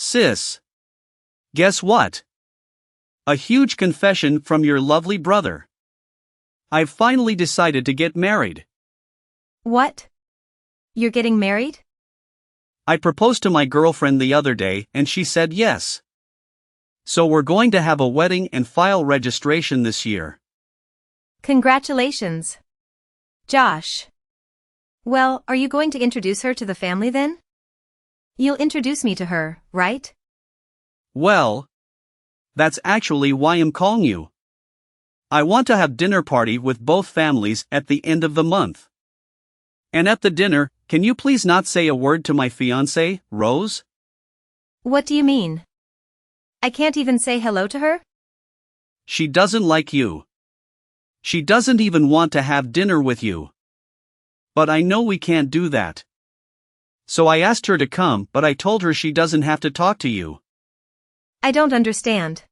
Sis. Guess what? A huge confession from your lovely brother. I've finally decided to get married. What? You're getting married? I proposed to my girlfriend the other day and she said yes. So we're going to have a wedding and file registration this year. Congratulations, Josh. Well, are you going to introduce her to the family then? You'll introduce me to her, right? Well, that's actually why I'm calling you. I want to have dinner party with both families at the end of the month. And at the dinner, can you please not say a word to my fiancée, Rose? What do you mean? I can't even say hello to her? She doesn't like you. She doesn't even want to have dinner with you. But I know we can't do that. So I asked her to come, but I told her she doesn't have to talk to you. I don't understand.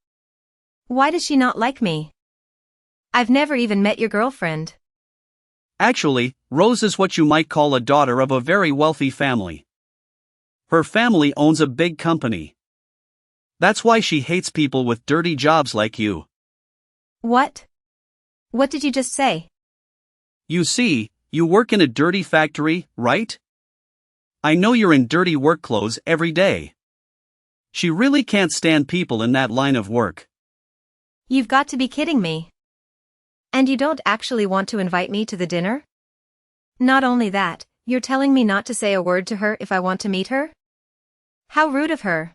Why does she not like me? I've never even met your girlfriend. Actually, Rose is what you might call a daughter of a very wealthy family. Her family owns a big company. That's why she hates people with dirty jobs like you. What? What did you just say? You see, you work in a dirty factory, right? I know you're in dirty work clothes every day. She really can't stand people in that line of work. You've got to be kidding me. And you don't actually want to invite me to the dinner? Not only that, you're telling me not to say a word to her if I want to meet her? How rude of her.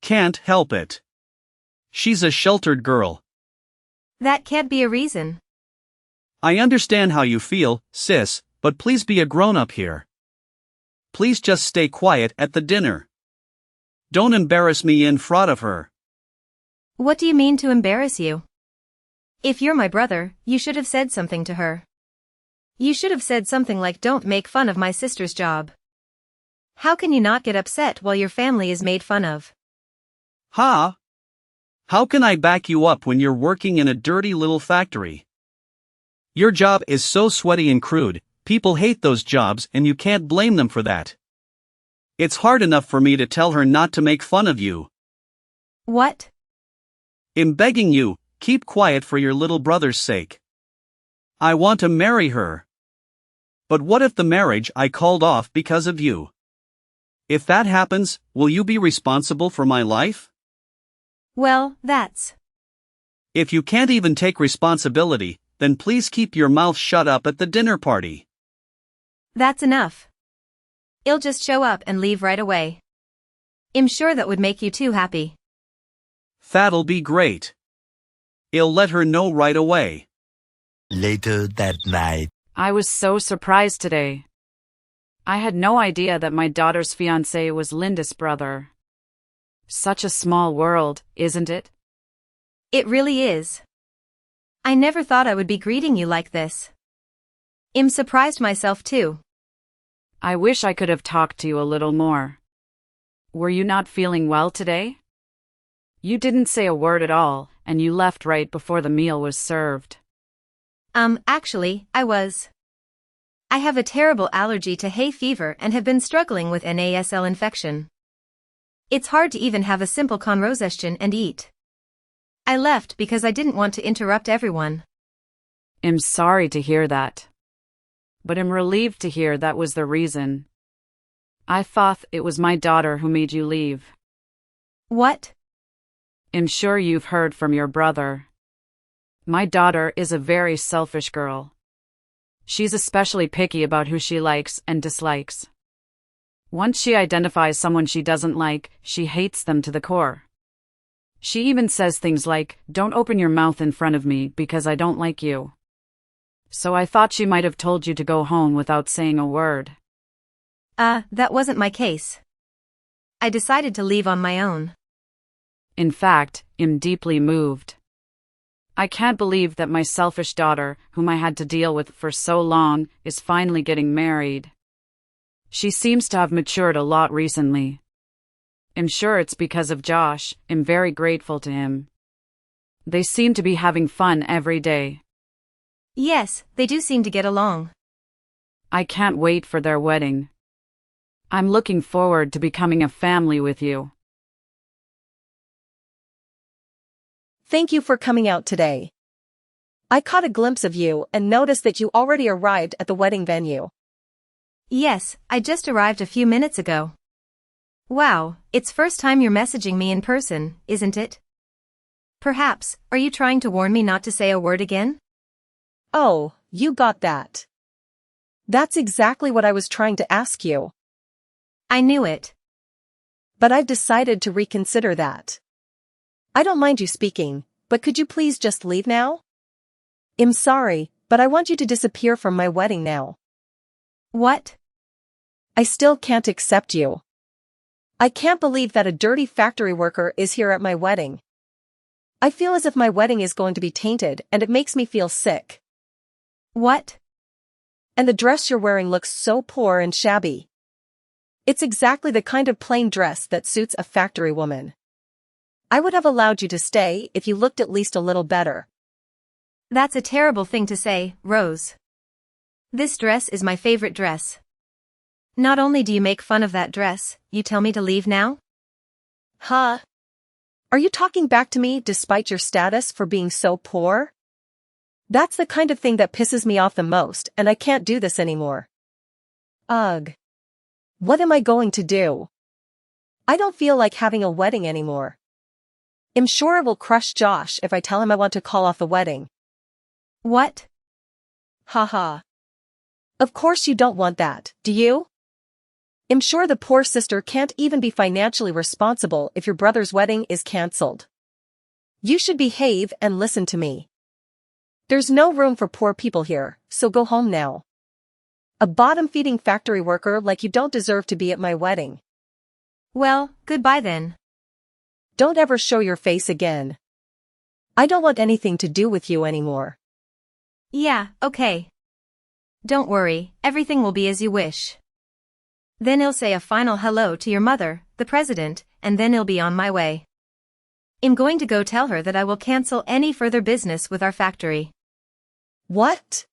Can't help it. She's a sheltered girl. That can't be a reason. I understand how you feel, sis, but please be a grown-up here. Please just stay quiet at the dinner. Don't embarrass me in front of her. What do you mean to embarrass you? If you're my brother, you should have said something to her. You should have said something like, "Don't make fun of my sister's job." How can you not get upset while your family is made fun of? Ha! How can I back you up when you're working in a dirty little factory? Your job is so sweaty and crude, people hate those jobs and you can't blame them for that. It's hard enough for me to tell her not to make fun of you. What? I'm begging you, keep quiet for your little brother's sake. I want to marry her. But what if the marriage I called off because of you? If that happens, will you be responsible for my life? Well, that's... If you can't even take responsibility, then please keep your mouth shut up at the dinner party. That's enough. I'll just show up and leave right away. I'm sure that would make you too happy. That'll be great. I'll let her know right away. Later that night. I was so surprised today. I had no idea that my daughter's fiancé was Linda's brother. Such a small world, isn't it? It really is. I never thought I would be greeting you like this. I'm surprised myself too. I wish I could have talked to you a little more. Were you not feeling well today? You didn't say a word at all, and you left right before the meal was served. Actually, I was. I have a terrible allergy to hay fever and have been struggling with nasal infection. It's hard to even have a simple conversation and eat. I left because I didn't want to interrupt everyone. I'm sorry to hear that. But I'm relieved to hear that was the reason. I thought it was my daughter who made you leave. What? I'm sure you've heard from your brother. My daughter is a very selfish girl. She's especially picky about who she likes and dislikes. Once she identifies someone she doesn't like, she hates them to the core. She even says things like, "Don't open your mouth in front of me because I don't like you." So I thought she might have told you to go home without saying a word. That wasn't my case. I decided to leave on my own. In fact, I'm deeply moved. I can't believe that my selfish daughter, whom I had to deal with for so long, is finally getting married. She seems to have matured a lot recently. I'm sure it's because of Josh. I'm very grateful to him. They seem to be having fun every day. Yes, they do seem to get along. I can't wait for their wedding. I'm looking forward to becoming a family with you. Thank you for coming out today. I caught a glimpse of you and noticed that you already arrived at the wedding venue. Yes, I just arrived a few minutes ago. Wow, it's first time you're messaging me in person, isn't it? Perhaps, are you trying to warn me not to say a word again? Oh, you got that. That's exactly what I was trying to ask you. I knew it. But I've decided to reconsider that. I don't mind you speaking, but could you please just leave now? I'm sorry, but I want you to disappear from my wedding now. What? I still can't accept you. I can't believe that a dirty factory worker is here at my wedding. I feel as if my wedding is going to be tainted and it makes me feel sick. What? And the dress you're wearing looks so poor and shabby. It's exactly the kind of plain dress that suits a factory woman. I would have allowed you to stay if you looked at least a little better. That's a terrible thing to say, Rose. This dress is my favorite dress. Not only do you make fun of that dress, you tell me to leave now? Huh? Are you talking back to me despite your status for being so poor? That's the kind of thing that pisses me off the most, and I can't do this anymore. Ugh. What am I going to do? I don't feel like having a wedding anymore. I'm sure it will crush Josh if I tell him I want to call off the wedding. What? Haha. Of course you don't want that, do you? I'm sure the poor sister can't even be financially responsible if your brother's wedding is cancelled. You should behave and listen to me. There's no room for poor people here, so go home now. A bottom-feeding factory worker like you don't deserve to be at my wedding. Well, goodbye then. Don't ever show your face again. I don't want anything to do with you anymore. Yeah, okay. Don't worry, everything will be as you wish. Then I'll say a final hello to your mother, the president, and then I'll be on my way. I'm going to go tell her that I will cancel any further business with our factory. What?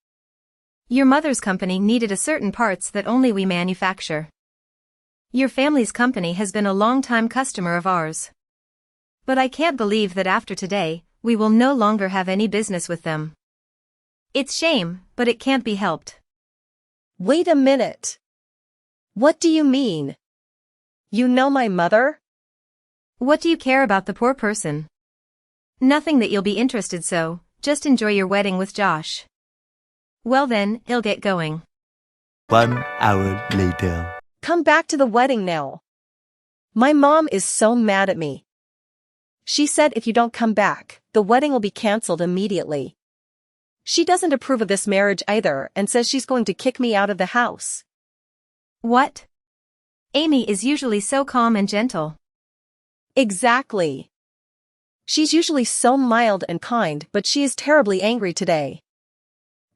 Your mother's company needed a certain parts that only we manufacture. Your family's company has been a long-time customer of ours. But I can't believe that after today, we will no longer have any business with them. It's shame, but it can't be helped. Wait a minute. What do you mean? You know my mother? What do you care about the poor person? Nothing that you'll be interested, so just enjoy your wedding with Josh. Well then, I'll get going. 1 hour later. Come back to the wedding now. My mom is so mad at me. She said if you don't come back, the wedding will be cancelled immediately. She doesn't approve of this marriage either and says she's going to kick me out of the house. What? Amy is usually so calm and gentle. Exactly. She's usually so mild and kind, but she is terribly angry today.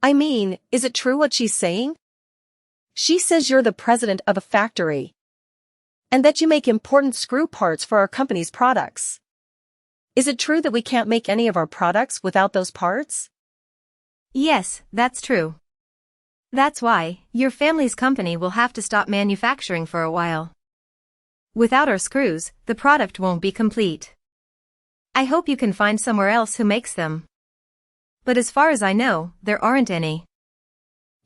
I mean, is it true what she's saying? She says you're the president of a factory. And that you make important screw parts for our company's products. Is it true that we can't make any of our products without those parts? Yes, that's true. That's why, your family's company will have to stop manufacturing for a while. Without our screws, the product won't be complete. I hope you can find somewhere else who makes them. But as far as I know, there aren't any.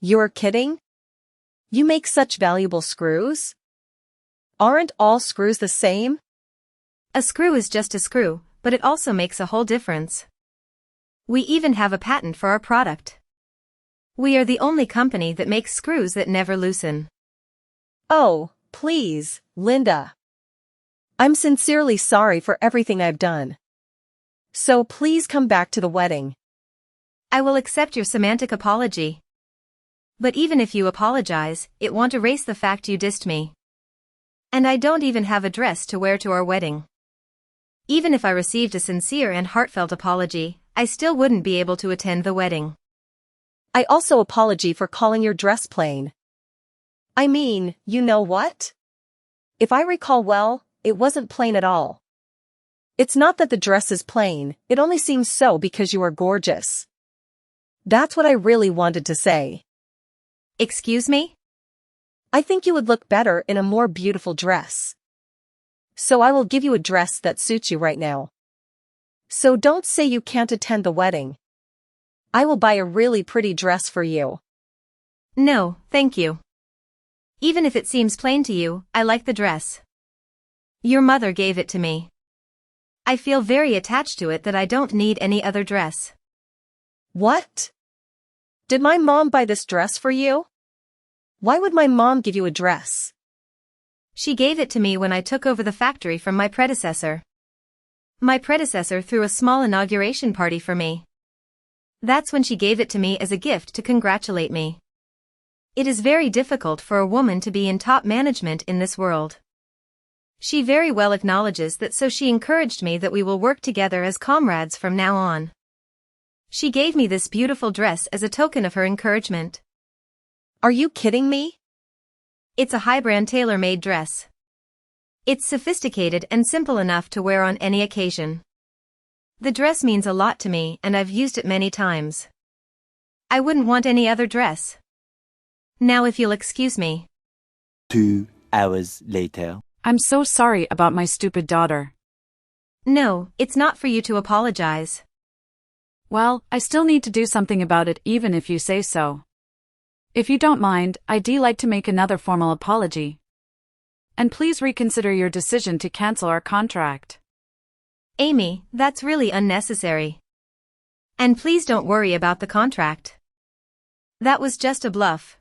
You're kidding? You make such valuable screws? Aren't all screws the same? A screw is just a screw, but it also makes a whole difference. We even have a patent for our product. We are the only company that makes screws that never loosen. Oh, please, Linda. I'm sincerely sorry for everything I've done. So please come back to the wedding. I will accept your semantic apology. But even if you apologize, it won't erase the fact you dissed me. And I don't even have a dress to wear to our wedding. Even if I received a sincere and heartfelt apology, I still wouldn't be able to attend the wedding. I also apologize for calling your dress plain. I mean, you know what? If I recall well, it wasn't plain at all. It's not that the dress is plain, it only seems so because you are gorgeous. That's what I really wanted to say. Excuse me? I think you would look better in a more beautiful dress. So I will give you a dress that suits you right now. So don't say you can't attend the wedding. I will buy a really pretty dress for you. No, thank you. Even if it seems plain to you, I like the dress. Your mother gave it to me. I feel very attached to it that I don't need any other dress. What? Did my mom buy this dress for you? Why would my mom give you a dress? She gave it to me when I took over the factory from my predecessor. My predecessor threw a small inauguration party for me. That's when she gave it to me as a gift to congratulate me. It is very difficult for a woman to be in top management in this world. She very well acknowledges that, so she encouraged me that we will work together as comrades from now on. She gave me this beautiful dress as a token of her encouragement. Are you kidding me? It's a high-brand tailor-made dress. It's sophisticated and simple enough to wear on any occasion. The dress means a lot to me and I've used it many times. I wouldn't want any other dress. Now if you'll excuse me. 2 hours later. I'm so sorry about my stupid daughter. No, it's not for you to apologize. Well, I still need to do something about it even if you say so. If you don't mind, I'd like to make another formal apology. And please reconsider your decision to cancel our contract. Amy, that's really unnecessary. And please don't worry about the contract. That was just a bluff.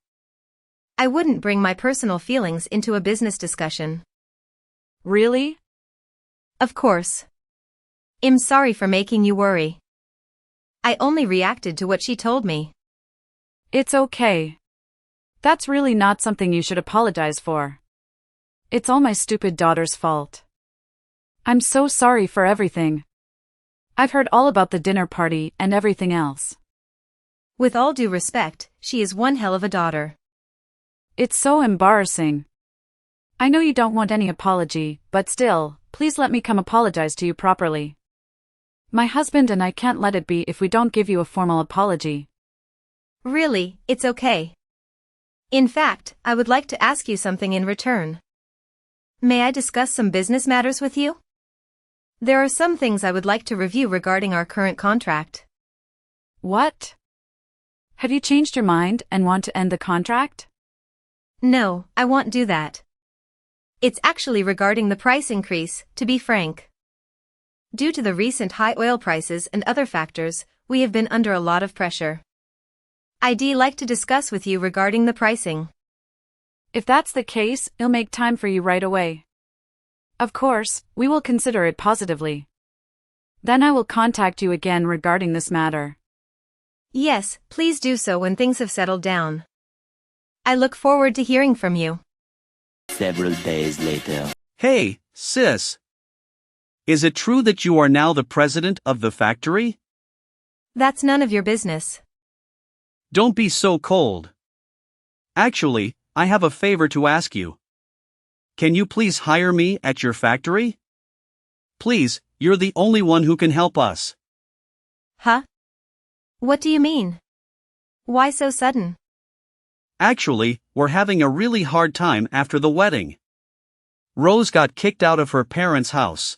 I wouldn't bring my personal feelings into a business discussion. Really? Of course. I'm sorry for making you worry. I only reacted to what she told me. It's okay. That's really not something you should apologize for. It's all my stupid daughter's fault. I'm so sorry for everything. I've heard all about the dinner party and everything else. With all due respect, she is one hell of a daughter. It's so embarrassing. I know you don't want any apology, but still, please let me come apologize to you properly. My husband and I can't let it be if we don't give you a formal apology. Really, it's okay. In fact, I would like to ask you something in return. May I discuss some business matters with you? There are some things I would like to review regarding our current contract. What? Have you changed your mind and want to end the contract? No, I won't do that. It's actually regarding the price increase, to be frank. Due to the recent high oil prices and other factors, we have been under a lot of pressure. I'd like to discuss with you regarding the pricing. If that's the case, I'll make time for you right away. Of course, we will consider it positively. Then I will contact you again regarding this matter. Yes, please do so when things have settled down. I look forward to hearing from you. Several days later. Hey, sis. Is it true that you are now the president of the factory? That's none of your business. Don't be so cold. Actually, I have a favor to ask you. Can you please hire me at your factory? Please, you're the only one who can help us. Huh? What do you mean? Why so sudden? Actually, we're having a really hard time after the wedding. Rose got kicked out of her parents' house.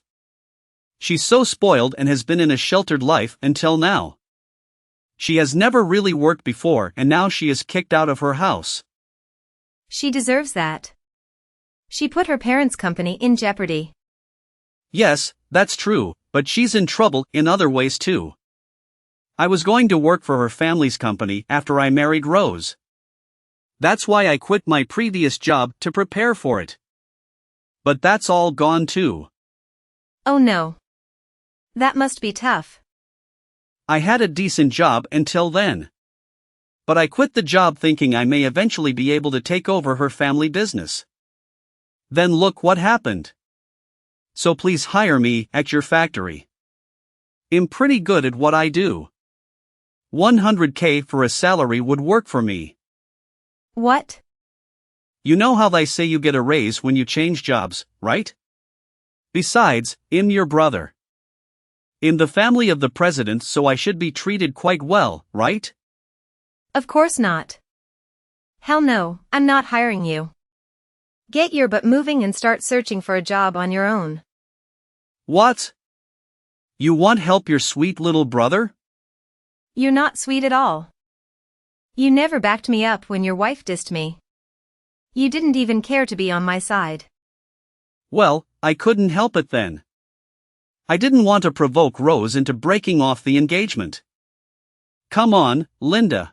She's so spoiled and has been in a sheltered life until now. She has never really worked before and now she is kicked out of her house. She deserves that. She put her parents' company in jeopardy. Yes, that's true, but she's in trouble in other ways too. I was going to work for her family's company after I married Rose. That's why I quit my previous job to prepare for it. But that's all gone too. Oh no. That must be tough. I had a decent job until then. But I quit the job thinking I may eventually be able to take over her family business. Then look what happened. So please hire me at your factory. I'm pretty good at what I do. 100K for a salary would work for me. What? You know how they say you get a raise when you change jobs, right? Besides, I'm your brother. I'm the family of the president, so I should be treated quite well, right? Of course not. Hell no, I'm not hiring you. Get your butt moving and start searching for a job on your own. What? You want help your sweet little brother? You're not sweet at all. You never backed me up when your wife dissed me. You didn't even care to be on my side. Well, I couldn't help it then. I didn't want to provoke Rose into breaking off the engagement. Come on, Linda.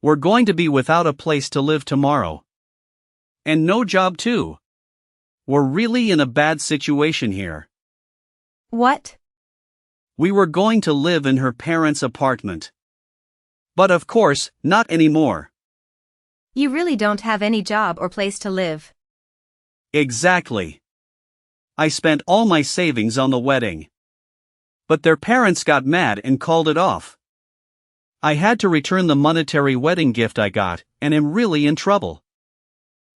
We're going to be without a place to live tomorrow. And no job too. We're really in a bad situation here. What? We were going to live in her parents' apartment. But of course, not anymore. You really don't have any job or place to live. Exactly. I spent all my savings on the wedding. But their parents got mad and called it off. I had to return the monetary wedding gift I got, and am really in trouble.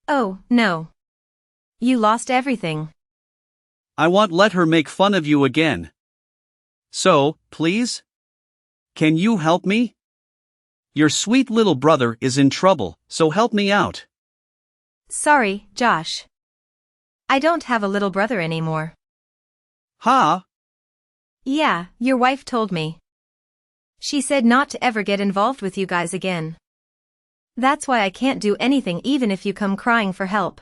Oh, no. You lost everything. I won't let her make fun of you again. So, please? Can you help me? Your sweet little brother is in trouble, so help me out. Sorry, Josh. I don't have a little brother anymore. Ha? Yeah, your wife told me. She said not to ever get involved with you guys again. That's why I can't do anything even if you come crying for help.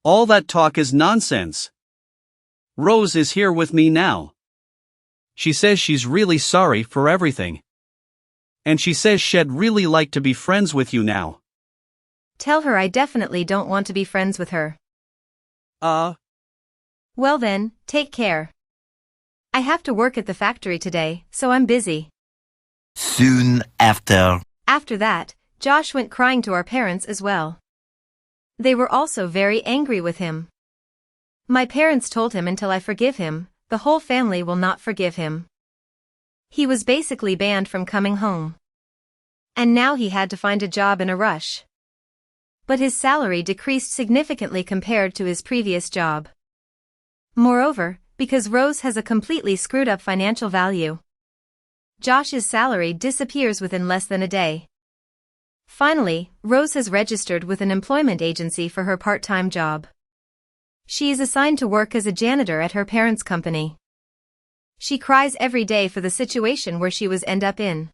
All that talk is nonsense. Rose is here with me now. She says she's really sorry for everything. And she says she'd really like to be friends with you now. Tell her I definitely don't want to be friends with her. Well then, take care. I have to work at the factory today, so I'm busy. Soon after. After that, Josh went crying to our parents as well. They were also very angry with him. My parents told him until I forgive him, the whole family will not forgive him. He was basically banned from coming home. And now he had to find a job in a rush. But his salary decreased significantly compared to his previous job. Moreover, because Rose has a completely screwed up financial value, Josh's salary disappears within less than a day. Finally, Rose has registered with an employment agency for her part-time job. She is assigned to work as a janitor at her parents' company. She cries every day for the situation where she was end up in.